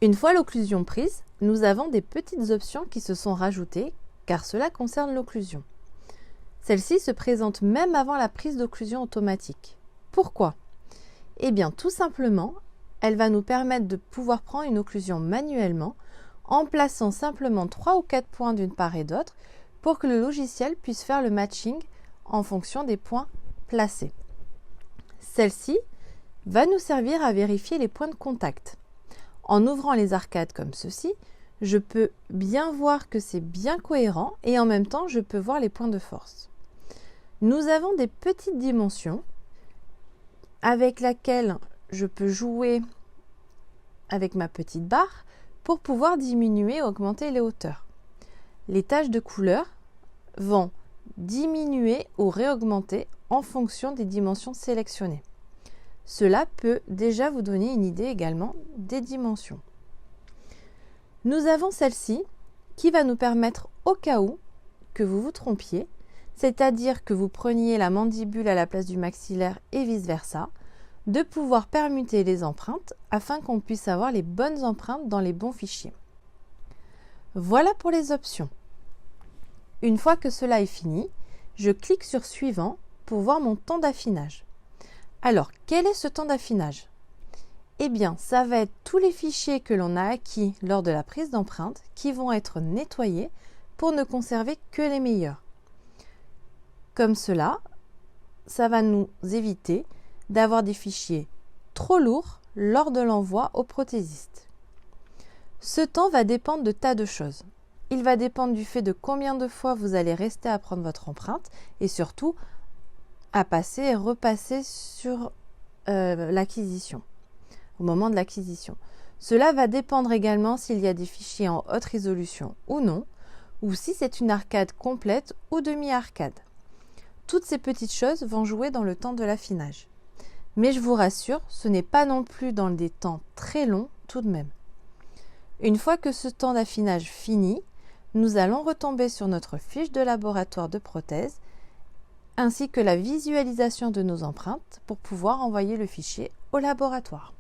Une fois l'occlusion prise, nous avons des petites options qui se sont rajoutées car cela concerne l'occlusion. Celle-ci se présente même avant la prise d'occlusion automatique. Pourquoi? Eh bien, tout simplement, elle va nous permettre de pouvoir prendre une occlusion manuellement en plaçant simplement 3 ou 4 points d'une part et d'autre pour que le logiciel puisse faire le matching en fonction des points placés. Celle-ci va nous servir à vérifier les points de contact. En ouvrant les arcades comme ceci, je peux bien voir que c'est bien cohérent et en même temps, je peux voir les points de force. Nous avons des petites dimensions avec lesquelles je peux jouer avec ma petite barre pour pouvoir diminuer ou augmenter les hauteurs. Les taches de couleur vont diminuer ou réaugmenter en fonction des dimensions sélectionnées. Cela peut déjà vous donner une idée également des dimensions. Nous avons celle-ci qui va nous permettre, au cas où que vous vous trompiez, c'est-à-dire que vous preniez la mandibule à la place du maxillaire et vice-versa, de pouvoir permuter les empreintes afin qu'on puisse avoir les bonnes empreintes dans les bons fichiers. Voilà pour les options. Une fois que cela est fini, je clique sur Suivant pour voir mon temps d'affinage. Alors, quel est ce temps d'affinage? Eh bien, ça va être tous les fichiers que l'on a acquis lors de la prise d'empreinte qui vont être nettoyés pour ne conserver que les meilleurs. Comme cela, ça va nous éviter d'avoir des fichiers trop lourds lors de l'envoi au prothésiste. Ce temps va dépendre de tas de choses. Il va dépendre du fait de combien de fois vous allez rester à prendre votre empreinte et surtout à passer et repasser sur l'acquisition, au moment de l'acquisition. Cela va dépendre également s'il y a des fichiers en haute résolution ou non, ou si c'est une arcade complète ou demi-arcade. Toutes ces petites choses vont jouer dans le temps de l'affinage. Mais je vous rassure, ce n'est pas non plus dans des temps très longs tout de même. Une fois que ce temps d'affinage finit, nous allons retomber sur notre fiche de laboratoire de prothèse ainsi que la visualisation de nos empreintes pour pouvoir envoyer le fichier au laboratoire.